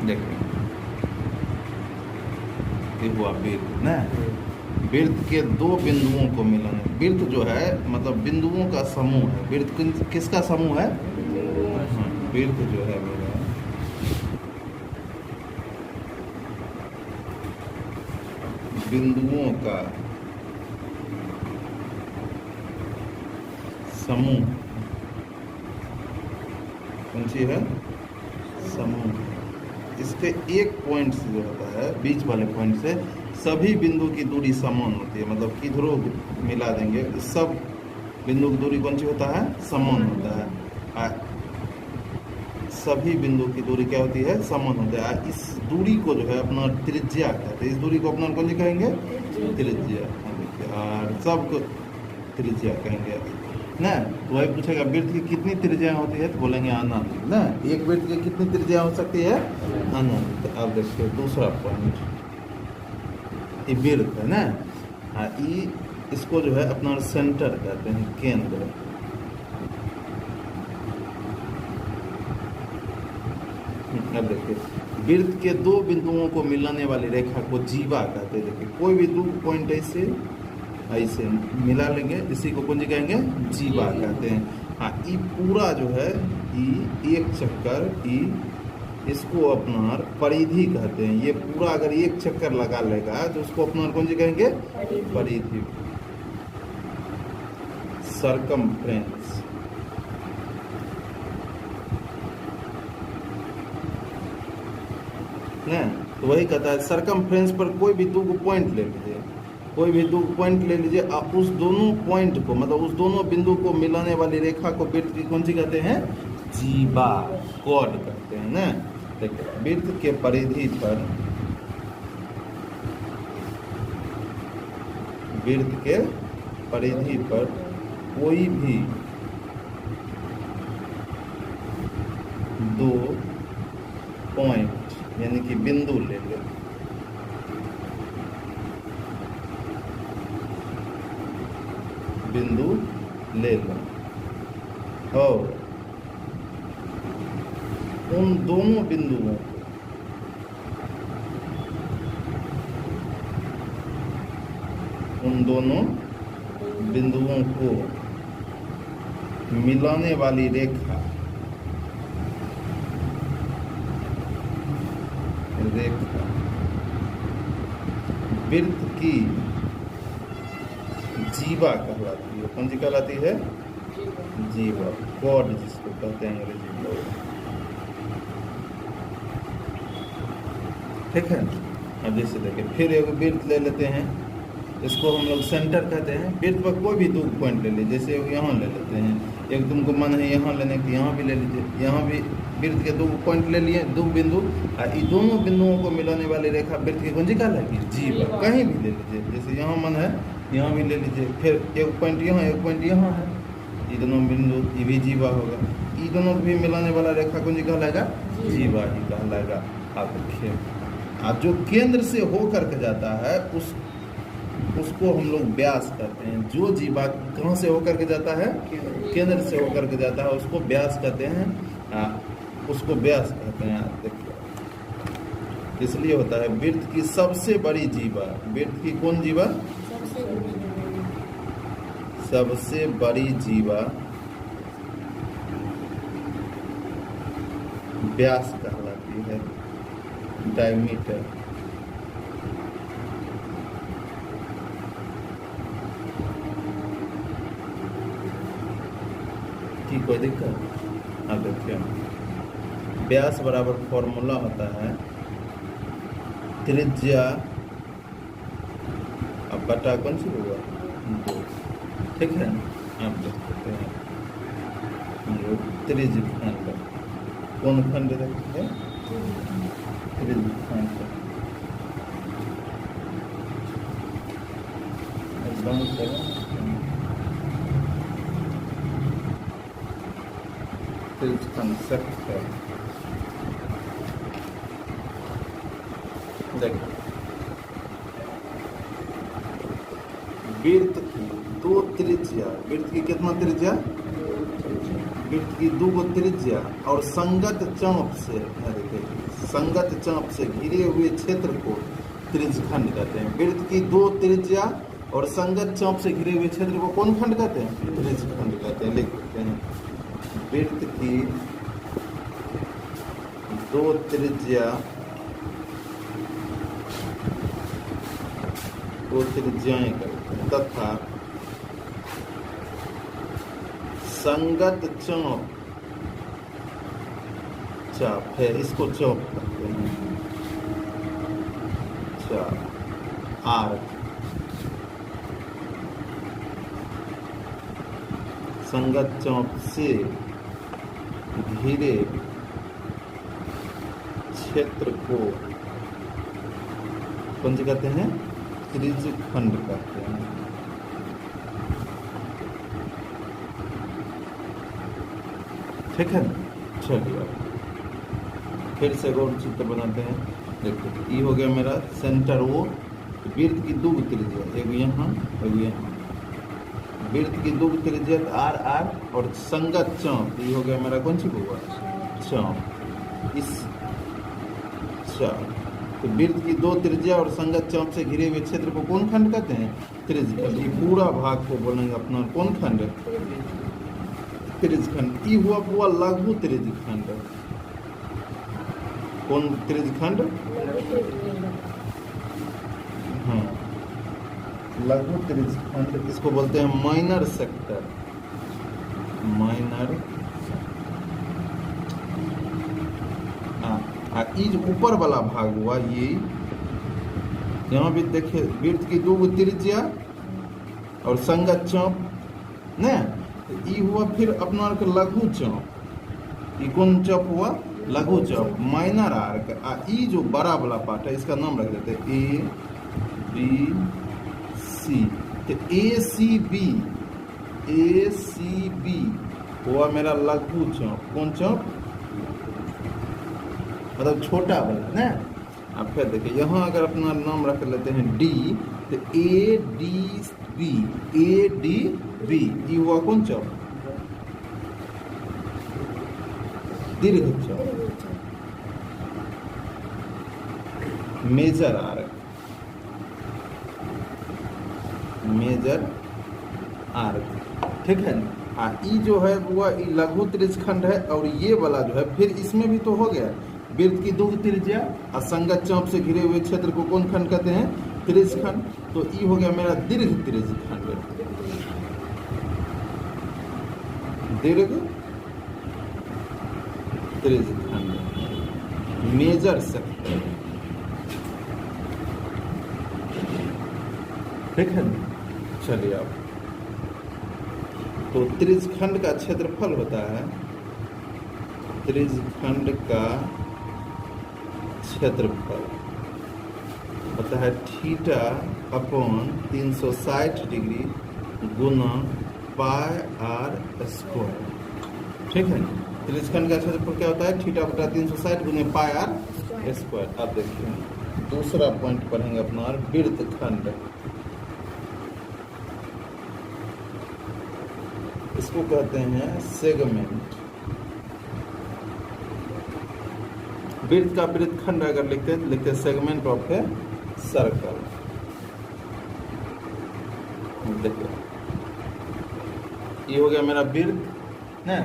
देखिए ये हुआ वृत्त ना, वृत्त के दो बिंदुओं को मिलाना। वृत्त जो है मतलब बिंदुओं का समूह है। वृत्त किसका समूह है? हाँ, वृत्त जो है मेरा बिंदुओं का समूह। कौन सी है? समूह। इसके एक पॉइंट से जो होता है, बीच वाले पॉइंट से सभी बिंदु की दूरी समान होती है। मतलब किधरों मिला देंगे सब बिंदु की दूरी कौन सी होता है? समान होता है। सभी बिंदु की दूरी क्या होती है? समान होता है। इस दूरी को जो है अपना त्रिज्या कहते हैं। इस दूरी को अपना कौन सी कहेंगे? त्रिज्या। और सबको त्रिज्या कहेंगे ना। तो वही पूछेगा वृत्त की कितनी त्रिज्या होती है, तो बोलेंगे अनंत ना। एक वृत्त की कितनी त्रिज्या हो सकती है? अनंत। अब देखिए दूसरा पॉइंट, ये वृत्त है ना। हाँ, ये इसको जो है अपना सेंटर कहते हैं, केंद्र। अब देखिए वृत्त के दो बिंदुओं को मिलाने वाली रेखा को जीवा कहते हैं। देखिए कोई भी दो पॉइंट ऐसे मिला लेंगे, इसी को कौन सी कहेंगे? जीवा कहते हैं। हाँ, ये पूरा जो है ये एक चक्कर, ये इसको अपना परिधि कहते हैं। ये पूरा अगर एक चक्कर लगा लेगा तो उसको अपना कौन सी कहेंगे? परिधि, सरकमफ्रेंस। ना तो वही कहता है सरकमफ्रेंस पर कोई भी दो पॉइंट ले लीजिए, कोई भी दो पॉइंट ले लीजिए। आप उस दोनों पॉइंट को मतलब उस दोनों बिंदु को मिलाने वाली रेखा को वृत्त की कौन सी कहते हैं? जीवा, कॉर्ड कहते हैं ना। देखिए वृत्त के परिधि पर, वृत्त के परिधि पर कोई भी दो पॉइंट यानी कि बिंदु ले लो। बिंदु ले लो और उन दोनों बिंदुओं को मिलाने वाली रेखा वृत्त की जीवा कहलाती है। कौन सी कहलाती है? जीवा, कॉर्ड जिसको कहते हैं अंग्रेजी में। ठीक है। अब जैसे देखिए फिर एक वृत्त ले लेते हैं, इसको हम लोग सेंटर कहते हैं। वृत्त पर कोई भी दो पॉइंट ले लीजिए, जैसे यहाँ ले लेते हैं। एक तुमको मन है यहाँ लेने की, यहाँ भी ले लीजिए। यहाँ भी वृत्त के दो पॉइंट ले लिए, दो बिंदु। और ये दोनों बिंदुओं को मिलाने वाली रेखा वृत्त की कौन सी कहलाएगी? जीवा। कहीं भी ले लीजिए, जैसे यहाँ मन है यहाँ भी ले लीजिए। फिर एक पॉइंट यहाँ, एक पॉइंट यहाँ है, ये दोनों बिंदु, ये भी जीवा होगा। ये दोनों को भी मिलाने वाला रेखा कौन सी कहलाएगा? जीवा ही कहलाएगा। आप देखिए आप जो केंद्र से होकर के जाता है उसको हम लोग व्यास कहते हैं। जो जीवा कहाँ से होकर के जाता है? केंद्र से होकर के जाता है, उसको व्यास कहते हैं। उसको व्यास कहते हैं। देखिए इसलिए होता है वृत्त की सबसे बड़ी जीवा, वृत्त की कौन जीवा? सबसे बड़ी जीवा व्यास कहलाती है, डायमीटर। की कोई दिक्कत? अब देखिए व्यास बराबर फॉर्मूला होता है त्रिज्या अब बटा कौन सी होगा? 2। ठीक है। आप देख सकते हैं त्रिज्य खंड, कौन खंड रखते हैं? त्रिज्य खंड। एकदम त्रिज्य खंड सेक्टर। देखो वृत्त की दो त्रिज्या, वृत्त की कितना त्रिज्या? वृत्त की दो गो त्रिज्या और संगत चाप से, देखिए संगत चाप से घिरे हुए क्षेत्र को त्रिज्यखंड कहते हैं। वृत्त की दो त्रिज्या और संगत चाप से घिरे हुए क्षेत्र को कौन खंड कहते हैं? त्रिज्यखंड कहते हैं। लिख देते हैं, वृत्त की दो त्रिज्या, दो त्रिज्याएं करते हैं तथा संगत चाप है, इसको चाप कहते हैं, चाप आर्क। संगत चाप से घिरे क्षेत्र को कौन से कहते हैं? त्रिज्यखंड कहते हैं। ठीक है, चलिए फिर से और चित्र बनाते हैं। देखो ये हो गया मेरा सेंटर ओ, वृत्त की दो त्रिज्या, एक यहाँ एक यहाँ, वृत्त की दो त्रिज्या आर आर और संगत चाप, ये हो गया मेरा कौन सी हुआ? चाप। इस चाप, तो वृत्त की दो त्रिज्या और संगत चाप से घिरे हुए क्षेत्र को कौन खंड कहते हैं? त्रिज्यखंड। ये पूरा भाग को बोलेंगे अपना कौन खंड? त्रिज्यखंड। ये हुआ लघु त्रिज्यखंड। कौन त्रिज्यखंड? हाँ, लघु त्रिज्यखंड। इसको बोलते हैं माइनर सेक्टर। माइनर। ये जो ऊपर वाला भाग हुआ, ये यहाँ भी देखिए, वृत्त की दो त्रिज्या और संगत चाप न, ये हुआ फिर अपना लघु चाप। ये कौन चाप हुआ? लघु चाप, माइनर आर्क। ये जो बड़ा वाला पार्ट है, इसका नाम रख देते हैं ए बी सी। तो ए सी बी हुआ मेरा लघु चाप। कौन चाप? मतलब छोटा वाला ना। अब फिर देखिए यहाँ अगर अपना नाम रख लेते हैं डी, तो ए डी बी, ये हुआ कौन चाप? दीर्घ चाप, मेजर आर्क। मेजर आर्क, ठीक है ना। ये जो है वो लघु त्रिज्यखंड है। और ये वाला जो है फिर इसमें भी तो हो गया, वृत्त की दो त्रिज्या और संगत चाप से घिरे हुए क्षेत्र को कौन खंड कहते हैं? त्रिज्यखंड। तो ये हो गया मेरा दीर्घ त्रिज्यखंड। दीर्घ त्रिज्यखंड, मेजर सेक्टर। ठीक है, चलिए अब तो त्रिज्यखंड का क्षेत्रफल होता है, त्रिज्यखंड का क्षेत्रफल होता है थीटा अपॉन 360 डिग्री गुना पाई आर स्क्वायर। ठीक है, त्रिज्यखंड का क्षेत्रफल क्या होता है? थीटा बटा 360 गुना पाई आर स्क्वायर। अब देखिए दूसरा पॉइंट पढ़ेंगे अपना, वृत्तखंड। इसको कहते हैं सेगमेंट। वृत्त का वृत्तखंड अगर लिखते हैं सेगमेंट ऑफ ए सर्कल। देखिए ये हो गया मेरा वृत्त ना,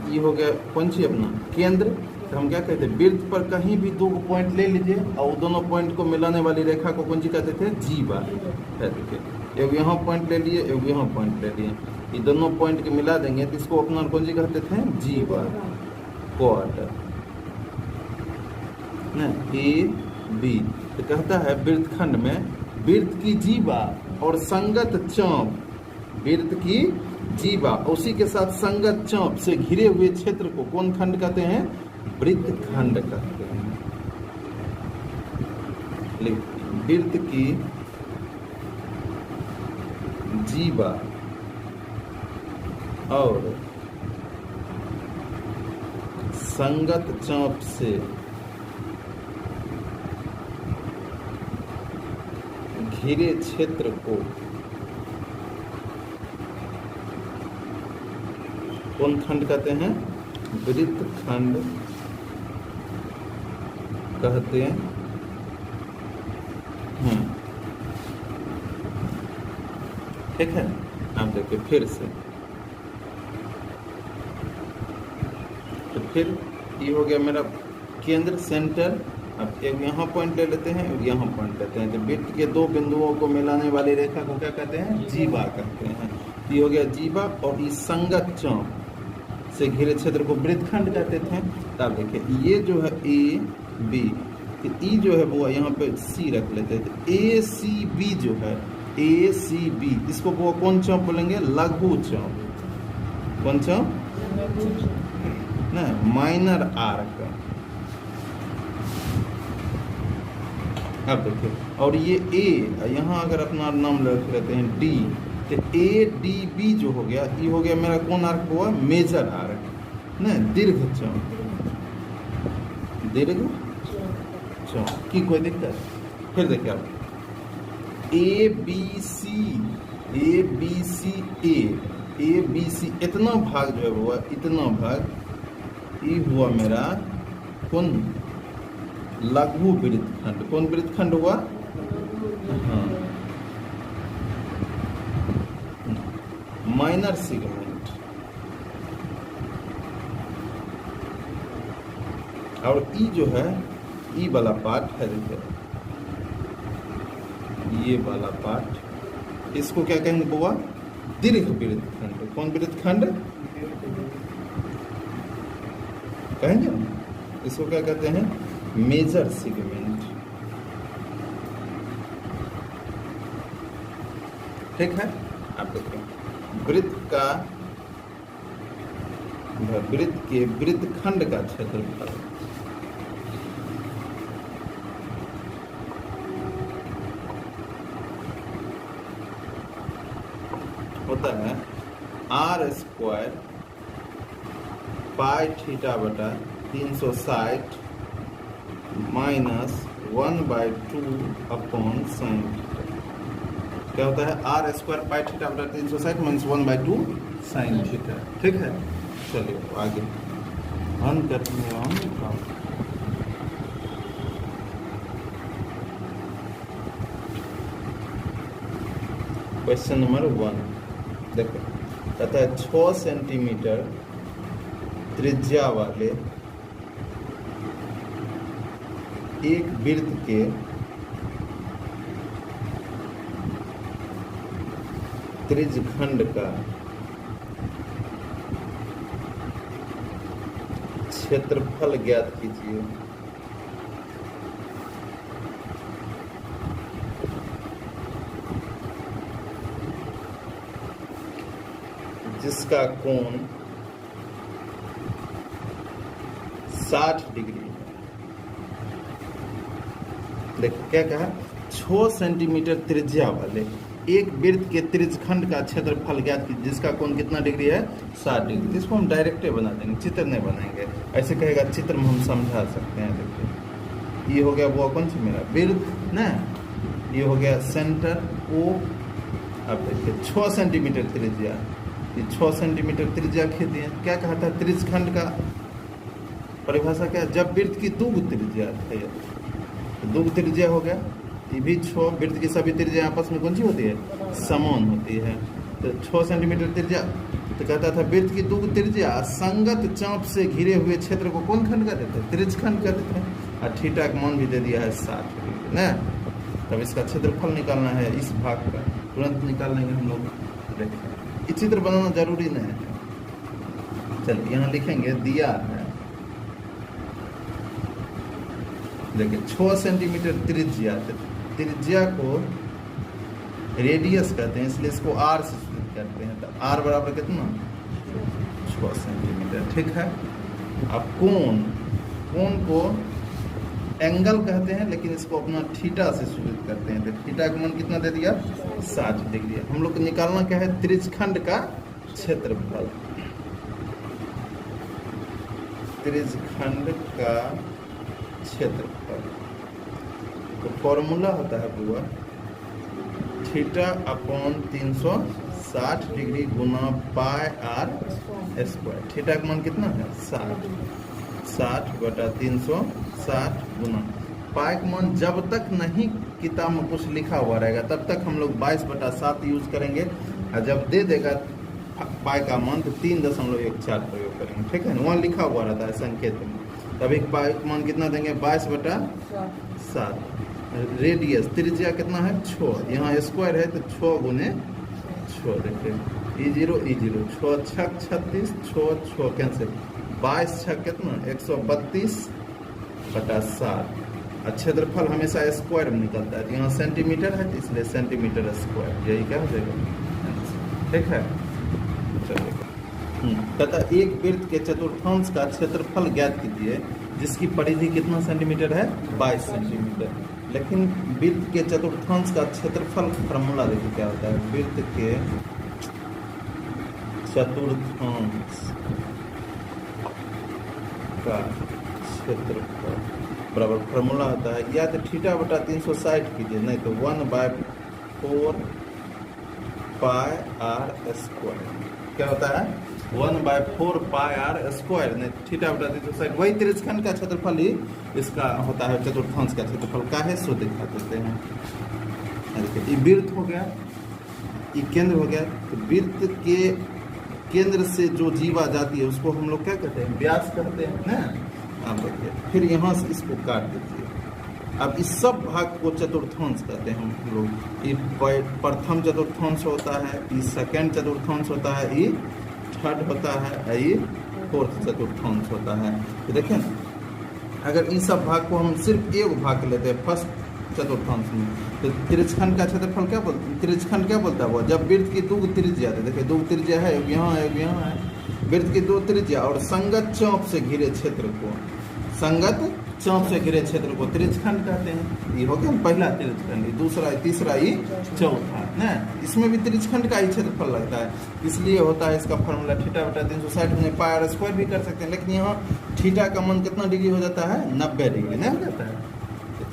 ये हो गया कौन सी अपना केंद्र। तो हम क्या कहते हैं? वृत्त पर कहीं भी दो पॉइंट ले लीजिए और दोनों पॉइंट को मिलाने वाली रेखा को कौन सी कहते थे? जीवा। देखिए एक यहाँ पॉइंट ले लिए, एक यहाँ पॉइंट ले लिए, ये दोनों पॉइंट के मिला देंगे तो इसको अपना कौन सी कहते थे? जीवा। Quad A B. तो कहता है वृत्तखंड में वृत्त की जीवा और संगत चाप, वृत्त की जीवा उसी के साथ संगत चाप से घिरे हुए क्षेत्र को कौन खंड कहते हैं? वृत्तखंड कहते हैं। वृत्त की जीवा और संगत चाप से घिरे क्षेत्र को कौन खंड कहते हैं? वृत्त खंड कहते हैं। ठीक है, आप देखिए फिर से, तो फिर ये हो गया मेरा केंद्र, सेंटर। अब एक यहाँ पॉइंट ले लेते हैं और यहाँ पॉइंट लेते हैं, तो वृत्त के दो बिंदुओं को मिलाने वाली रेखा को क्या कहते हैं? जीवा कहते हैं। ये हो गया जीवा, और इस संगत चौक से घिरे क्षेत्र को वृत्तखंड कहते थे। तब देखिए ये जो है ए बी, तो ई जो है वो यहाँ पे सी रख लेते थे। ए सी बी जो है, ए सी बी, इसको वो कौन चौक बोलेंगे? लघु चौक। कौन चौक? ना, माइनर आर्क। अब देखिए, और ये ए, यहाँ अगर अपना नाम रख लेते हैं डी, तो ए डी बी जो हो गया, ये हो गया मेरा कौन आर्क हुआ? मेजर आर्क ना, दीर्घ चौक। दीर्घ चौक की कोई दिक्कत? फिर देखिए आप, A B C, A B C, A B C, इतना भाग जो है वो, इतना भाग ये हुआ मेरा कौन? लघु वृत्तखंड। कौन वृत्तखंड हुआ? हाँ, माइनर सेगमेंट। और ई जो है, ई वाला पार्ट है, देखिए ये वाला पार्ट, इसको क्या कहेंगे बुआ? दीर्घ वृत्तखंड। कौन वृत्तखंड कहेंगे? इसको क्या कहते हैं? Major segment. ठीक है, आप देखिए वृत्त का, वृत्त के वृत्तखंड का क्षेत्रफल होता है आर स्क्वायर पाई थीटा बटा 360 माइनस 1/2 अपॉन साइन थीटा। क्या होता है? आर स्क्वायर पाई थीटा बटा 360 माइनस 1/2 साइन थीटा। ठीक है, चलिए आगे हम करते हैं। क्वेश्चन नंबर 1 देखो, कहता है 6 सेंटीमीटर त्रिज्या वाले एक वृत्त के त्रिज्यखंड का क्षेत्रफल ज्ञात कीजिए। जिसका कोण 60 डिग्री है। देखो क्या कहा? 6 सेंटीमीटर त्रिज्या वाले एक वृत्त के त्रिज्यखंड का क्षेत्रफल ज्ञात कीजिए जिसका कोण कितना डिग्री है? 60 डिग्री। इसको हम डायरेक्ट बना देंगे, चित्र नहीं बनाएंगे। ऐसे कहेगा चित्र में हम समझा सकते हैं। देखिए ये हो गया वो कौन सा मेरा वृत्त ना, ये हो गया सेंटर ओ। अब देखिए 6 सेंटीमीटर त्रिज्या, ये 6 सेंटीमीटर त्रिज्या खींचते हैं। क्या कहा था? त्रिज्यखंड का परिभाषा क्या है? जब वृत्त की दुगुनी त्रिज्या है, दुगुनी त्रिज्या हो गया। ये भी 6 वृत्त की सभी त्रिज्या आपस में कौन सी होती है? समान होती है। तो 6 सेंटीमीटर त्रिज्या, तो कहता था वृत्त की दुगुनी त्रिज्या संगत चाप से घिरे हुए क्षेत्र को कौन खंड कहते थे? त्रिज्यखंड कहते थे। और थीटा का मान भी दे दिया है 60 डिग्री ना। तब इसका क्षेत्रफल निकालना है, इस भाग का तुरंत निकाल लेंगे हम लोग। देखिए ये चित्र बनाना जरूरी नहीं है। चलिए यहाँ लिखेंगे, दिया है देखिए 6 सेंटीमीटर त्रिज्या, त्रिज्या को रेडियस कहते हैं, इसलिए इसको आर से सूचित करते हैं। तो आर बराबर कितना? 6 सेंटीमीटर। ठीक है। अब कोण, कोण को एंगल कहते हैं, लेकिन इसको अपना थीटा से सूचित करते हैं। तो थीटा का मान कितना दे दिया? 60 डिग्री। हम लोग को निकालना क्या है? त्रिज्यखंड का क्षेत्रफल। त्रिज्यखंड का क्षेत्रफल तो फॉर्मूला होता है बुआ थीटा अपॉन 360 60 डिग्री गुना पाई आर स्क्वायर। थीटा का मान कितना है 60/360 गुना पाई का मान जब तक नहीं किताब में कुछ लिखा हुआ रहेगा तब तक हम लोग 22/7 यूज करेंगे, और जब दे देगा पाई का मान तो 3.14 प्रयोग करेंगे, ठीक है ना। वहाँ लिखा हुआ रहता है संकेत में, तभी पाई का मान कितना देंगे 22/7। रेडियस त्रिज्या कितना है 6, यहाँ स्क्वायर है तो 6 गुने 6, देखिए E0 6 6 36, 6 6 कैंसिल, 22 6 कितना 132/7। क्षेत्रफल हमेशा स्क्वायर में निकलता है, यहाँ सेंटीमीटर है तो इसलिए सेंटीमीटर स्क्वायर, यही क्या हो जाएगा, ठीक है। चलिए तथा एक वृत्त के चतुर्थांश का क्षेत्रफल ज्ञात कीजिए जिसकी परिधि कितना सेंटीमीटर है 22 सेंटीमीटर। लेकिन वृत्त के चतुर्थांश का क्षेत्रफल फॉर्मूला देखिए क्या होता है। वृत्त के चतुर्थांश का क्षेत्रफल बराबर फॉर्मूला होता है, या तो θ/360 कीजिए, नहीं तो 1/4 पाई आर स्क्वायर। क्या होता है 1/4 पाई आर स्क्वायर, नहीं θ/360, वही त्रिज्यखंड का क्षेत्रफल ही इसका होता है चतुर्थांश का क्षेत्रफल। काहे सो दिखा देते हैं, देखिए ये वृत्त हो गया, ये केंद्र हो गया, तो वृत्त के केंद्र से जो जीवा जाती है उसको हम लोग क्या कहते हैं व्यास कहते हैं ना। आप देखिए फिर यहाँ से इसको काट दीजिए। अब इस सब भाग को चतुर्थांश कहते हैं हम लोग। ये प्रथम चतुर्थांश होता है, ये सेकंड चतुर्थांश होता है, ये थर्ड होता है, ये फोर्थ चतुर्थांश होता है। तो देखें अगर इन सब भाग को हम सिर्फ एक भाग लेते हैं फर्स्ट चतुर्थांश में, तो त्रिज्यखंड का क्षेत्रफल क्या बोलते हैं, त्रिज्यखंड क्या बोलता है वो, जब वृत्त की 2 त्रिज्या है, देखिए 2 त्रिज्या है, एक यहाँ है एक यहाँ है, वृत्त की 2 त्रिज्या और संगत चौक से घिरे क्षेत्र को, संगत चौक से घिरे क्षेत्र को त्रिज्यखंड कहते हैं। ये हो गया पहला त्रिज्यखंड, दूसरा तीसरा ये चौथा ना, इसमें भी त्रिज्यखंड का ही क्षेत्रफल लगता है, इसलिए होता है इसका फॉर्मूला θ/360 गुने पाई आर स्क्वायर भी कर सकते हैं। लेकिन यहाँ थीटा का मान कितना डिग्री हो जाता है 90 डिग्री नहीं हो जाता है,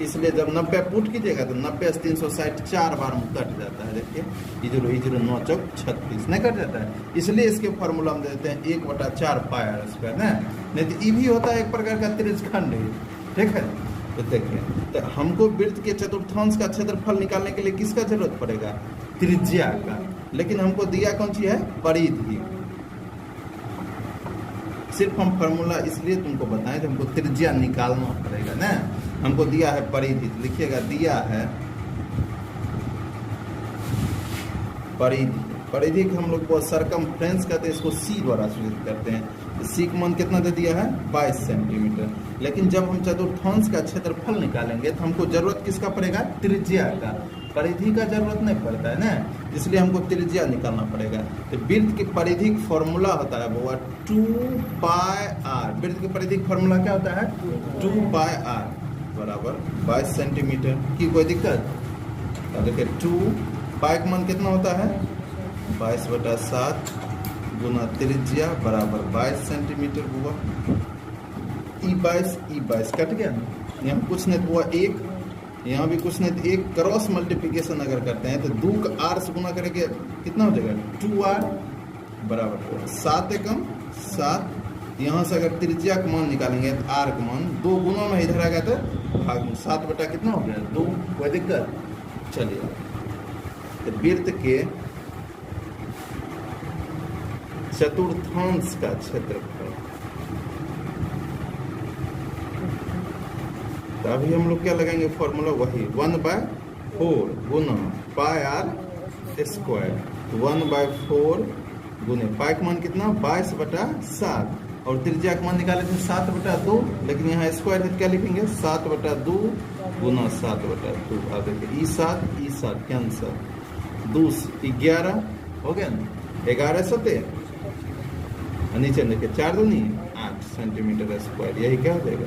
इसलिए जब 90 पुट कीजिएगा तो 90 से 360 4 बार में कट जाता है। देखिए E0 9 चौक 36 नहीं कट जाता है, इसलिए इसके फॉर्मूला हम देते हैं 1/4 पाई आर स्क्वायर ना। नहीं तो ये भी होता है एक प्रकार का त्रिज्यखंड, ठीक है। तो देखिए तो हमको वृत्त के चतुर्थांश का क्षेत्रफल निकालने के लिए किसका जरूरत पड़ेगा, त्रिज्या का। लेकिन हमको दिया कौन सी है परिधि, सिर्फ हम फॉर्मूला इसलिए तुमको बताएं तो हमको त्रिज्या निकालना पड़ेगा ना। हमको दिया है परिधि, तो लिखिएगा दिया है परिधि। परिधि को हम लोग को सरकमफ्रेंस कहते हैं, इसको सी द्वारा सूचित करते हैं। तो सी का मान कितना दे दिया है 22 सेंटीमीटर। लेकिन जब हम चतुर्थांश का क्षेत्रफल निकालेंगे तो हमको जरूरत किसका पड़ेगा, त्रिज्या का, परिधि का जरूरत नहीं पड़ता है ना, इसलिए हमको त्रिज्या निकालना पड़ेगा। तो वृत्त की परिधि का फॉर्मूला होता है वो 2 पाई आर। वृत्त की परिधि का फॉर्मूला क्या होता है 2 पाई आर बराबर 22 सेंटीमीटर की कोई दिक्कत। तो देखिए 2 पाई का मान कितना होता है 22/7 गुना त्रिज्या बराबर 22 सेंटीमीटर हुआ। E22 कट गया, यहाँ कुछ नहीं हुआ 1, यहाँ भी कुछ नहीं, 1 क्रॉस मल्टीप्लिकेशन अगर करते हैं तो 2 का आर से गुना करेंगे कितना हो जाएगा 2r बराबर 7 एकम 7। यहाँ से अगर त्रिज्या का मान निकालेंगे तो आर का मान 2 गुना में इधर आ गया तो भाग में 7 बटा कितना हो गया 2, कोई दिक्कत। चलिए तो वृत्त के चतुर्थांश का क्षेत्रफल, तो अभी हम लोग क्या लगाएंगे फॉर्मूला वही 1/4 गुना पाई आर स्क्वायर। 1/4 गुने पाई का मान कितना 22/7 और त्रिज्या का मान निकाले थे 7/2, लेकिन यहाँ स्क्वायर है क्या लिखेंगे 7/2 गुना 7/2। अब देखिए E7 कैंसर, 2 11 हो गया ना, 11 7 नीचे देखिए 4 दूनी 8 सेंटीमीटर स्क्वायर, यही क्या हो जाएगा